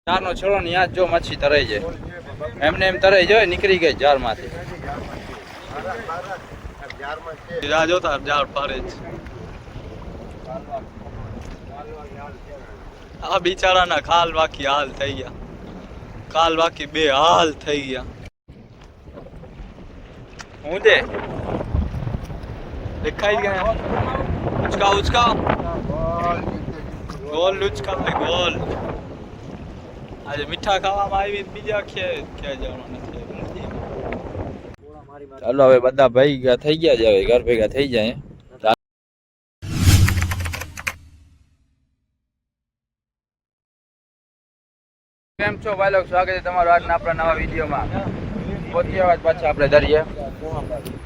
જારનો છેડો ને યાદ જો મચ્છી તરાઈ જાય એમને એમ તરાઈ જાય નીકળી ગઈ જારમાંથી જાર જોતા જાર પારે છે આ બિચારાના ખાલ વાકી હાલ થઈ ગયા કાલ વાકી બે હાલ થઈ ગયા હું દે દેખાઈ ગયા ઉચકા ઉચકા ગોલ ઉચકા ભાઈ ગોલ આજે મીઠા ખાવામાં આવી બીજા ક્યાં જવાનું નથી ચાલો હવે બધા ભાઈ ગયા થઈ ગયા છે હવે ઘર ભેગા થઈ જાય કેમ છો ભાઈ લોકો સ્વાગત છે તમારું આજના આપણા નવા વિડીયોમાં પહોંચી અવાજ પાછા આપણે દરિયે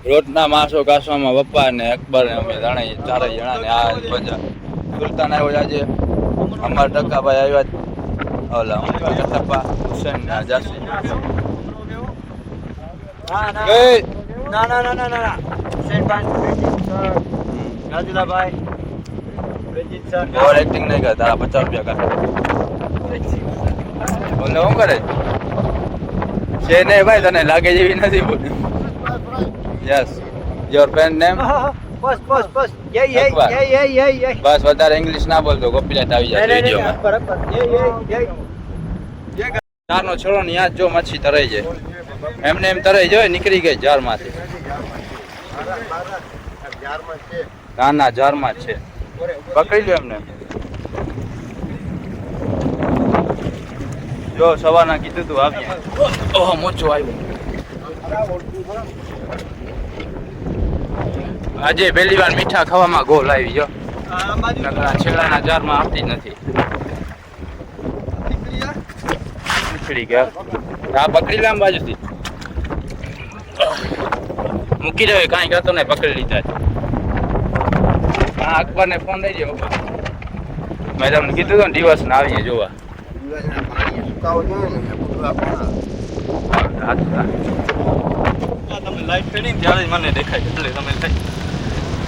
રોજના માસો કાસવામાં પપ્પા ને અકબર ને અમે ત્રણેય ચારેય જણા ને આ બધા સુલતાન આવ્યો આજે અમારા ટકાભાઈ આવ્યા ઓલા ટપ્પા હુસેન ને જાસી ના રાજુલાભાઈ ઓવર એક્ટિંગ નહીં કરે તારા 50 રૂપિયા કાઢ બોલો શું કરે છે નહીં ભાઈ તને લાગે જેવી નથી બોલી યસ યોર પેન નેમ બસ વધારે ઇંગ્લિશ ના બોલતો કોપીરાઈટ આવી જાય વિડીયોમાં જારનો છેડો ને યાદ જો મચ્છી તરાઈ જાય એમને એમ તરાઈ જાય નીકળી ગઈ જારમાંથી ના જારમાં જ છે પકડી લો એમને જો સવારના કીધું તું આવીએ ઓહ મોચો આવ્યો આજે પહેલી વાર મીઠા ખાવામાં ગોલ આવી ગયો છેડાના જારમાં આવતી જ નથી નીકળી ગયા આ પકડી લે આમ બાજુથી મૂકી દે કાંઈ કરતો નહીં પકડી લીધા હા અકબરને ફોન લઈ જાઓ મેં તમને કીધું હતું ને દિવસ ને આવીએ જોવા તમે લાઈટ કરી ને ત્યારે મને દેખાય એટલે તમે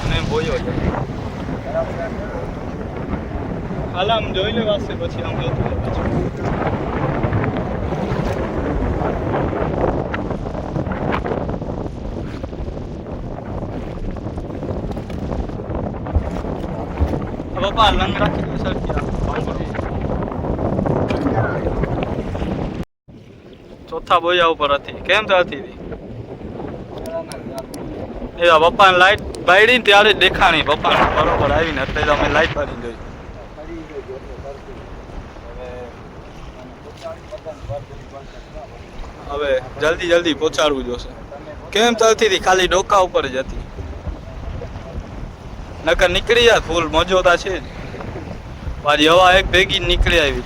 અને બોયો છે હાલ આમ જોઈ લે વાસે પછી આમ પપ્પા લંગ રાખી દો સર ચોથા બોયા ઉપર હતી કેમ તો હતી એવા પપ્પાને લાઈટ બાળી ને ત્યારે દેખાણી પપ્પા બરોબર આવીને એટલે અમે લાઈટ બાળી જોઈ હવે જલ્દી પહોંચાડવું જોશે કેમ તો હતી ખાલી ડોકા ઉપર જ હતી નકર નીકળી જાય ફૂલ મોજોતા છે જ મારી હવા એક ભેગી નીકળી આવી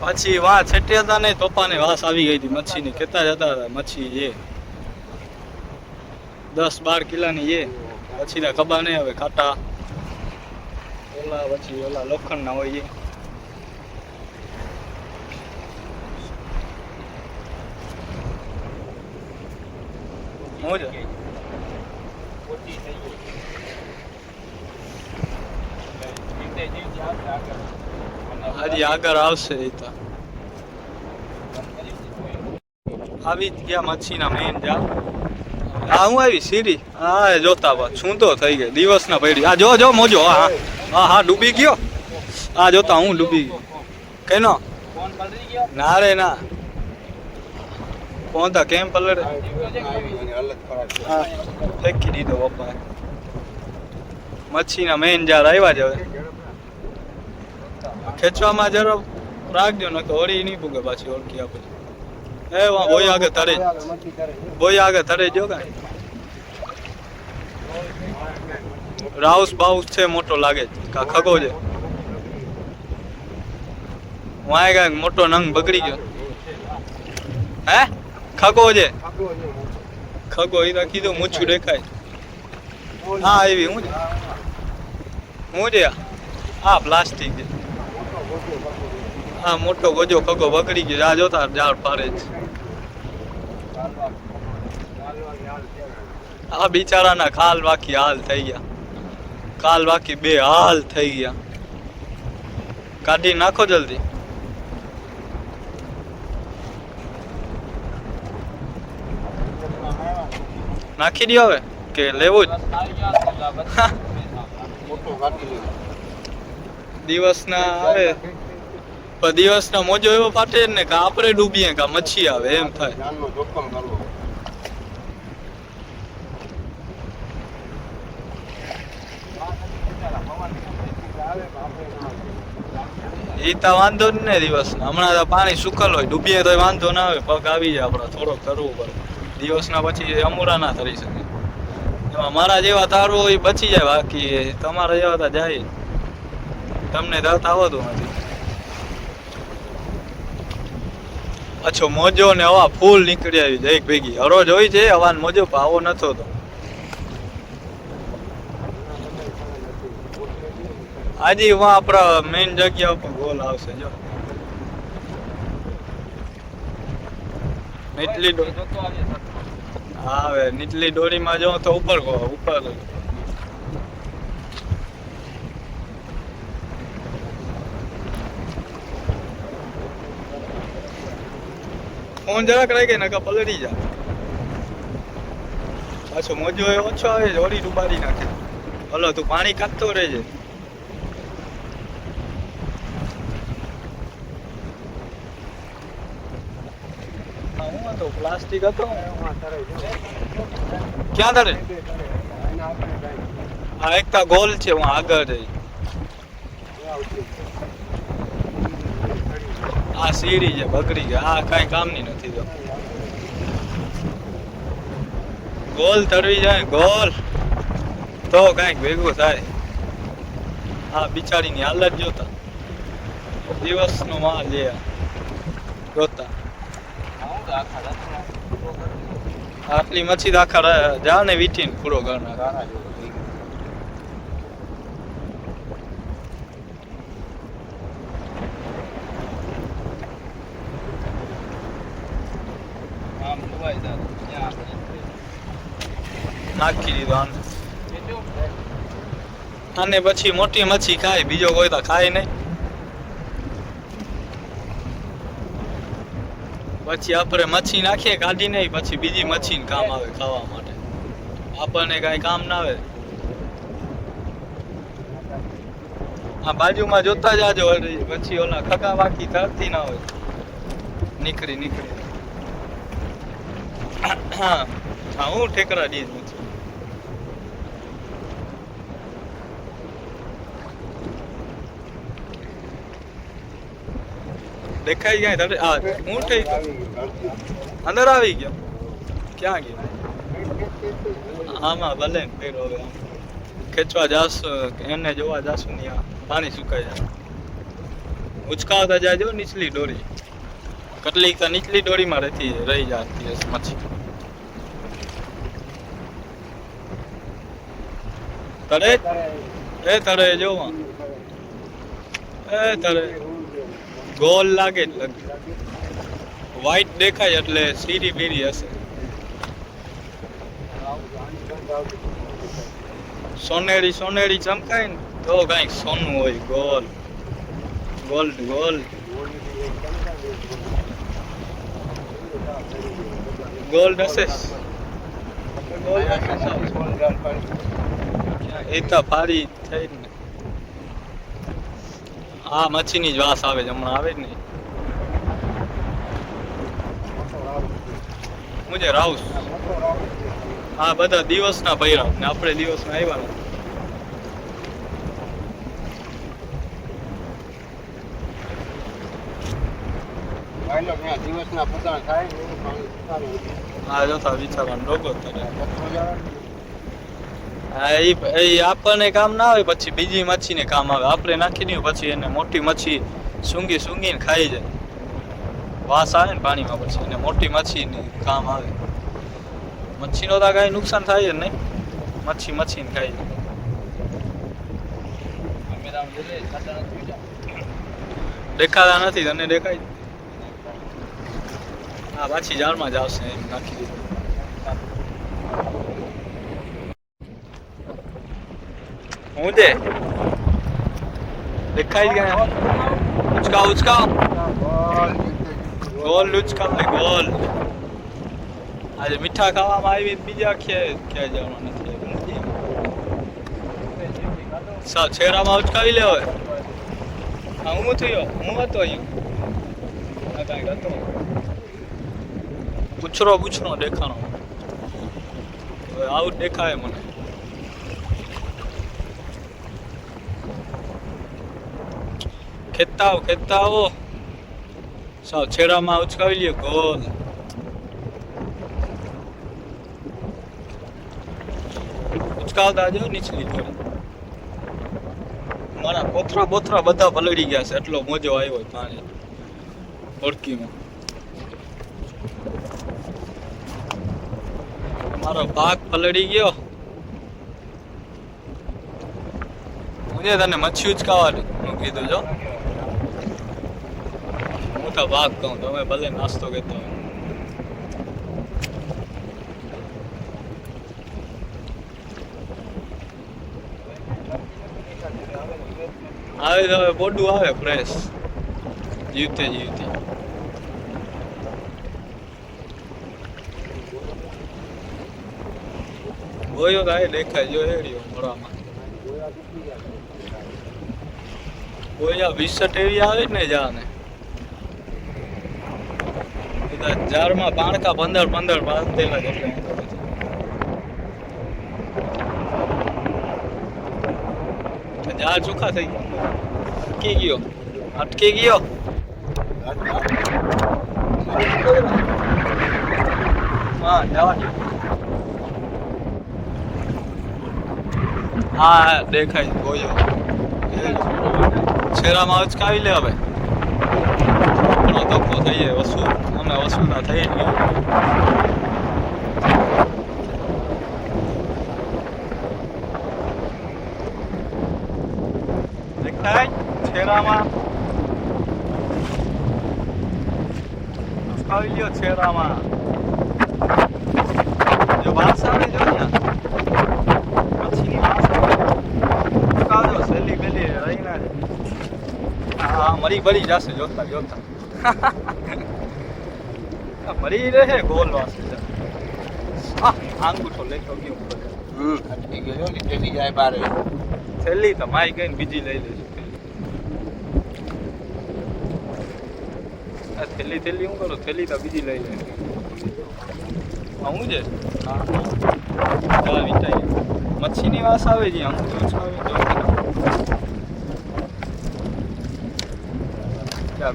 પછી વાં છેટ્યા હતા ને તોપાને વાસ આવી ગઈ હતી મચ્છીની કેતા જતા હતા મચ્છી એ 10-12 કિલાની એ પછી ના ખબર નહીં હવે ખાટા ઓલા પછી ઓલા લોખંડના હોય એ મોજ હજી આગળ આવશે એ તો આવી ગયા મચ્છીના મેન જા આ હું આવી સીડી હા જોતા બા શું તો થઈ ગઈ દિવસના પડી આ જો મોજો હા ડૂબી ગયો આ જોતા હું ડૂબી ગયો કેનો ના રે ના પહોંચા કેમ પલડે ફેંકી દીધો પપ્પા મચ્છીના મેન જાર આવ્યા જ હવે ખેંચવામાં જરા રાખજો ને તો ઓળી નહીં પૂગે પાછી ઓળખી આપે એ વાં બોય આગળ તરે જો કાંઈ રાઉસ બાઉસ છે મોટો લાગે કા ખગો છે વાય કાંઈક મોટો નંગ બગડી ગયો હે ખગો છે ખગો એ તો કીધું મૂછું દેખાય હા એવી હું છે આ પ્લાસ્ટિક છે હા મોટો ગોજો ખગો બગડી ગયો આ જોતા ઝાડ પારે છે આ બિચારાના ખાલ વાકી હાલ થઈ ગયા કાલ બાકી બે હાલ થઈ ગયા કાઢી નાખો જલ્દી. નાખી દો હવે કે લેવું જ દિવસના આવે પણ દિવસના મોજો એવો ફાટે ને કે આપણે ડૂબીએ કે મચ્છી આવે એમ થાય. એ તો વાંધો જ ને દિવસના. હમણાં તો પાણી સુકલ હોય, ડૂબીએ તો વાંધો ના આવે, પગ આવી જાય આપણે થોડોક કરવું પડે. દિવસના પછી અમુરા ના થઈ શકે. એમાં મારા જેવા તારું હોય બચી જાય, બાકી તમારા જેવા તો જાય. તમને તરત આવતું નથી. અચ્છો મોજો ને હવા ફૂલ નીકળી આવી જાય એક ભેગી. હરોજ હોય છે હવાન મોજો, આવો નતો તો આજે આપણા મેઇન જગ્યા ઉપર ગોલ આવશે. જો નીચલી આવે નીચલી દોરીમાં જો તો ઉપર ઉપર ફોન જરાક રહી ગઈ નકા પલળી જાય. પાછો મોજો એ ઓછો આવે, જોડી ડુબાડી નાખે. હલો તું પાણી કાઢતો રહેજે. પ્લાસ્ટિક હતો ક્યાં ધરે? આ એકતા ગોલ છે, હું આગળ જઈ. આ સીડી છે બગડી ગયા, આ કઈ કામની નથી. તો ગોલ તરવી જાય ગોલ તો કઈક ભેગું થાય. આ બિચારીની હાલત જોતા દિવસનો માલ લે જોતા. આટલી મચ્છી દાખા જા ને વીટીને પૂરો કરના. નાખી દીધો આને પછી મોટી મચ્છી ખાય, બીજો કોઈ તો ખાય નહીં. પછી આપણે મચ્છી નાખીએ કાઢી નહીં, પછી બીજી મચ્છી કામ આવે ખાવા માટે. આપણને કઈ કામ ના આવે. આ બાજુમાં જોતા જાજો, પછી ઓલા ખગા વાકી થતી ના હોય. નીકળી હા હા હું ઠેકરા દીધ નથી. દેખાઈ ગયા તારે? આ હું ઠેક અંદર આવી ગયો. ક્યાં ગયો? આમાં ભલે ફેરો હવે ખેંચવા જાશો, એને જોવા જાશું ને પાણી સુકાઈ જાય. ઉચકાવતા જાજો નીચલી દોરી. કેટલીક તો નીચલી દોરીમાં રહી જતી હશે મચ્છી. તરે એ તરે જોવા એ તરે ગોલ લાગે વ્હાઈટ દેખાય એટલે સીરી બીરી હશે. સોનેરી ચમકાય ને તો કઈક સોનું હોય. ગોલ્ડ હશે. એ તો ફારી થઈ ને. આ મચ્છીની જ વાસ આવે છે હમણાં. આવે જ નહીં. મુજે રાઉસ આ બધા દિવસના ભૈરા ને આપણે દિવસના આવ્યા નથી. હા જોતા વિચારવાનો ડોગો આપણને કામ ના આવે, પછી બીજી મચ્છીને કામ આવે. આપણે નાખી દઈએ પછી એને મોટી મચ્છી સૂંઘીને ખાઈ જાય. વાસ આવે ને પાણીમાં, પછી એને મોટી મચ્છીને કામ આવે. મચ્છીનો તો કાંઈ નુકસાન થાય જ નહીં. મચ્છીને ખાઈ જાય. દેખાતા નથી તને? દેખાય હા પાછી જાળમાં જ આવશે. એમ નાખી દીધું. હું દે દેખાઈ ગયા ઉચકા ઉચકા ગોલ ઉચકા ગોલ આજે મીઠા ખાવામાં આવી બીજા ક્યાં જવાનું નથી સા છેરામાં ઉચકાવી લે હવે હા હું થયો હું હતો અહીંયા કાંઈક હતો પૂછરો દેખાણો હવે આવું દેખાય મને ખેતા આવો સાવ છેડામાં ઉચકાવી લે ગોલ ઉચકાવતા જો નીચલી જોડે મારા બોથરા બધા પલળી ગયા છે એટલો મોજો આવ્યો પાણી ઓળખીમાં મારો ભાગ પલળી ગયો મુજે તને મચ્છી ઉચકાવવાનું કીધું જો મોટા ભાગ કહું તમે ભલે નાસ્તો કહેતા આવે તો હવે બોડું આવે ફ્રેશ જીવતે ગોયો તો આ દેખાય જો હેડ્યો મોડામાં ગોયા 20 એવી આવે ને જાને જારમાં પાણકા 15 બાંધેલા જેટલા જાર ચોખ્ખા થઈ અટકી ગયો હા જવા દો હા દેખાય ગોયો છેરામાં ઉચકાવી લે હવે ઘણો ધક્કો થઈ જાય વસૂલતા થઈ ગયો દેખાય છેરામાં ઉચકાવી લ્યો છેરામાં જો વાસ આવે જો મચ્છીની વાસ ઉચકાવજો સેલી પેલી રહી ના હા મરી બળી જશે જોતા મરી રહે ગોલ વાસે આંગૂઠો લેતો ગયો અટકી ગયો ને તેની જાય બારે થેલી તો માઈ ગઈ ને બીજી લઈ લેજો આ થેલી હું કરું થેલી તો બીજી લઈ લે હું છે હા મીઠાઈ મચ્છીની વાસ આવે છે આમ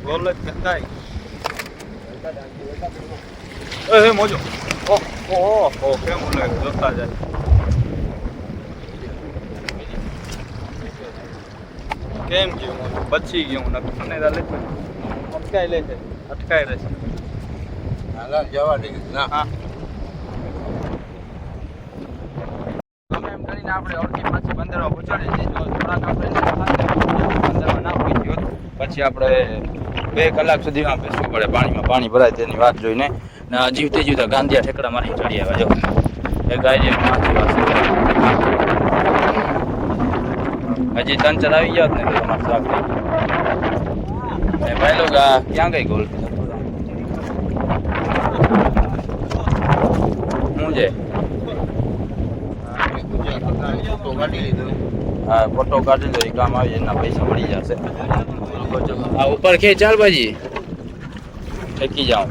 ગોલ જ થાય એ મોજો ઓહો કેમ ઓલે જોતા જાય કેમ ગયું મોજો બચી ગયું નને લે અટકાઈ રહેશે હાલા જવા દે ના હા ગમે એમ કરીને આપણે ઓળખી પાછી બંદરમાં પહોંચાડી દીધું થોડાક આપણે બંદરમાં ના પહોંચી ગયો પછી આપણે 2 કલાક સુધીમાં બેસવું પડે પાણી ભરાય તેની વાત જોઈને ને જીવતા ગાંધિયા ઠેકડા મારી ચડી આવ્યા જો એ ગાય હજી 3-4 આવી ગયા ને તો તમારે શાક થઈ ભાઈ લોકો ક્યાં ગઈ ગોલ શું છે હા ફોટો કાઢી લો એ કામ આવી એના પૈસા મળી જશે આ ઉપર ખેંચ ચાલ ભાજી ઠેકી જાઉં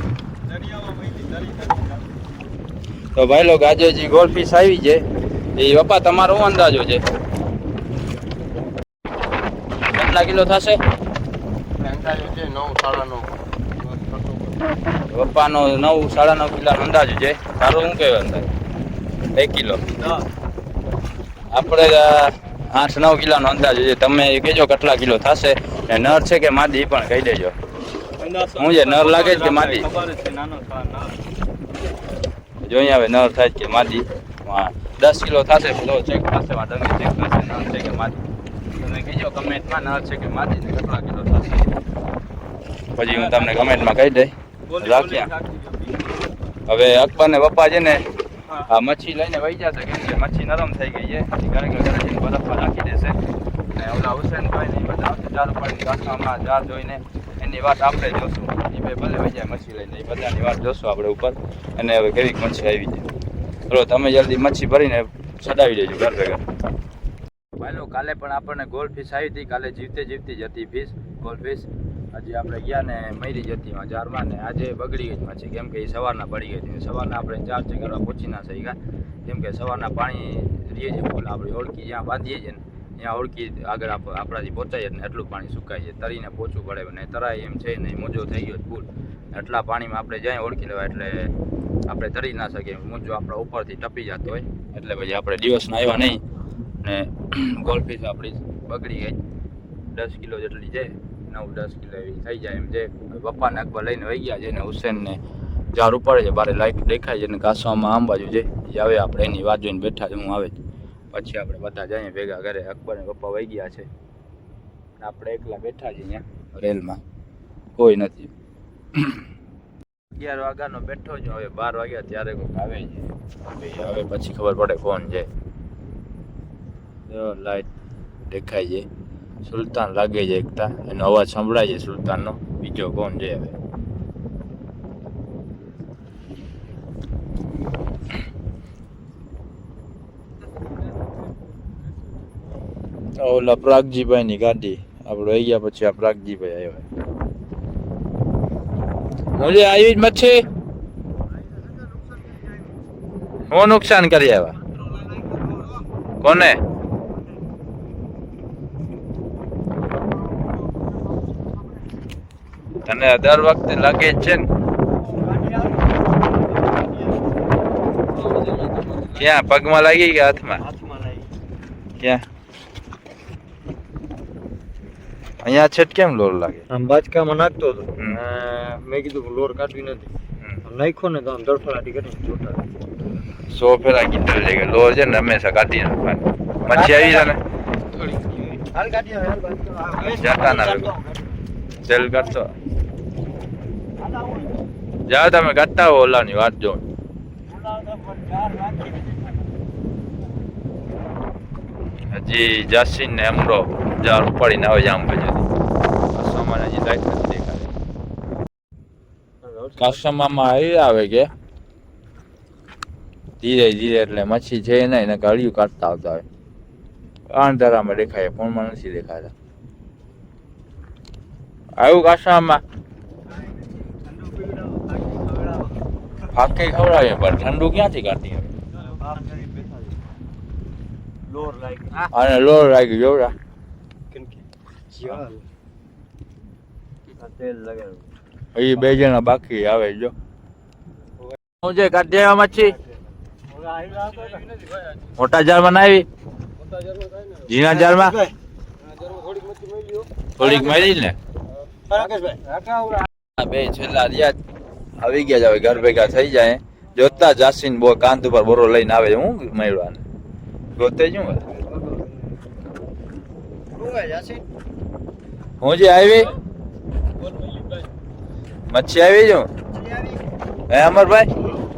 તો ભાઈ લોકો આજે જે ગોલ્ડ ફિશ આવી છે એ પપ્પા તમારો શું અંદાજો છે કેટલા કિલો થશે અંદાજો છે 9-9.5 પપ્પાનો 9-9.5 કિલોનો અંદાજો છે તારો શું કહેવાય અંદાજ 1 કિલો આપણે 8-9 કિલોનો અંદાજો છે તમે કહેજો કેટલા કિલો થશે ને નર છે કે માદી પણ કહી દેજો હું છે નર લાગે છે કે માદી જોઈ આવે નર થાય કે માદી 10 કિલો થશે તો ચેક થશે ડંગી ચેક થશે નર છે કે માદી તમે કહેજો કમેન્ટમાં નર છે કે માદી ને કેટલા કિલો થશે પછી હું તમને કમેન્ટમાં કહી દઈ રાખ્યા હવે અકબર ને પપ્પા છે ને આ મચ્છી લઈને વહી જશે કેમ કે મચ્છી નરમ થઈ ગઈ છે ઘરે બરફમાં નાખી દેશે અને ઓલા હુસેનભાઈ ને બધા આવશે ચાર ઉપાડી કાંઠામાં ચાર જોઈને એની વાત આપણે જોશું. એ ભાઈ ભલે વહી જાય મચ્છી લઈને, એ બધાની વાત જોશું આપણે ઉપર. અને હવે કેવી મચ્છી આવી જાય, ચલો તમે જલ્દી મચ્છી ભરીને ચડાવી દેજો ઘર ભેગા. ભાઈ કાલે પણ આપણને ગોલ્ડ ફિશ આવી હતી. કાલે જીવતી જીવતી જ હતી ફિશ, ગોલ્ડ ફિશ. હજી આપણે ગયા ને મરી જતી જારમાં, ને આજે બગડી ગઈ મચ્છી, કેમ કે એ સવારના પડી ગઈ હતી. સવારના આપણે 4 કરવા પહોંચી ના શક્યા, કેમ કે સવારના પાણી રહીએ છે ફૂલ. આપણે ઓળખી જ્યાં બાંધીએ છીએ ને ત્યાં ઓળખી આગળ આપણાથી પહોંચાઈએ ને એટલું પાણી સુકાય છે. તરીને પહોંચવું પડે ને તરાય એમ છે ને, મોજો થઈ ગયો ફૂલ. એટલા પાણીમાં આપણે જ્યાં ઓળખી લેવાય એટલે આપણે તરી ના શકીએ. મોજો આપણા ઉપરથી ટપી જતો હોય એટલે પછી આપણે દિવસના આવ્યા નહીં ને ગોલ્ડ ફિશ આપણી બગડી ગઈ. 10 કિલો જેટલી છે, 9-10 કિલો એવી થઈ જાય એમ છે. પપ્પાને અકબર લઈને વહી ગયા છે ને હુસેનને જાર ઉપાડે છે. બારે લાઈટ દેખાય છે ને કાસવામાં આમ બાજુ છે. એ આવે આપણે એની વાત જોઈને બેઠા છે. હું આવે પછી આપણે બધા જઈએ ભેગા ઘરે. અકબર ને પપ્પા વહી ગયા છે, આપણે એકલા બેઠા છીએ અહીંયા રેલમાં, કોઈ નથી. 11 વાગ્યાનો બેઠો છું, હવે 12 વાગ્યા ત્યારે કોઈક આવે છે. હવે પછી ખબર પડે કોણ છે. લાઈટ દેખાય છે, સુલતાન લાગે છે એકતા, એનો અવાજ સંભળાય છે સુલતાનનો. બીજો કોણ છે હવે? ઓલા પ્રાગજીભાઈ ની ગાડી આપણે આવી ગયા. પછી આ પ્રાગજીભાઈ આવ્યા. મુજે આવી જ મચ્છી હું નુકસાન કરી આવ્યા કોને? તને દર વખતે લાગે જ છે ને? ક્યાં પગમાં લાગી કે હાથમાં? ક્યાં? અહીંયા છેટ કેમ લોર લાગે? આમ બાચકામાં નાખતો હતો, મેં કીધું લોર કાઢવી નથી, નાખ્યો ને તો આમ ધડફડાટી કરીને જોતા 100 ફેરા કીધું છે કે લોર છે ને હંમેશા કાઢી નાખવાની. મચ્છી આવી છે ને જતા ના લોકો સેલ કરતો જાઓ તમે કાઢતા હો ઓલાની વાત જો. હજી જાસીન ને અમરો જાર ઉપાડીને આવે જામ બજે સામાન હજી લાઈટ નથી દેખાડે. કાસ્ટમરમાં આવી આવે કે ધીરે ધીરે એટલે મચ્છી છે નહીં ને ગાડીઓ કાઢતા આવતા હોય. અંધારામાં દેખાય, ફોનમાં નથી દેખાતા. આવ્યું કાસ્ટમરમાં ફાકે ખવડાવે પણ ઠંડુ ક્યાંથી કાઢી હવે? અને લોર લાગી જોડા એ 2 જણા બાકી આવે જો. હું જે કાઢી આવ્યા મચ્છી મોટા જારમાં ના આવી? ઝીણા જારમાં થોડીક મળી ને. બે છેલ્લા રહ્યા આવી ગયા જ હવે ઘર ભેગા થઈ જાય. જોતા જાસીન બો કાંધ ઉપર બોરો લઈને આવે. હું મળ્યા ગોતે જ હું જે આવી મચ્છી આવી છું. હે અમરભાઈ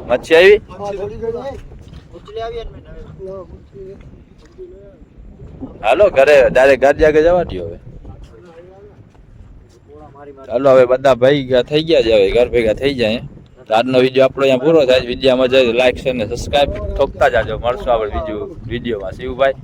મચ્છી આવી? હાલો ઘરે ડાયરેક્ટ ઘર જાગે જવા દો હવે. ચાલો હવે બધા ભાઈ થઈ ગયા છે, હવે ઘર ભેગા થઈ જાય. આજનો વિડીયો આપણો અહીંયા પૂરો થાય. વિડીયો મજા આવે લાઈક શેર ને સબસ્ક્રાઈબ ઠોકતા જાજો. મળશું આપણે બીજું વિડીયોમાં. શિવભાઈ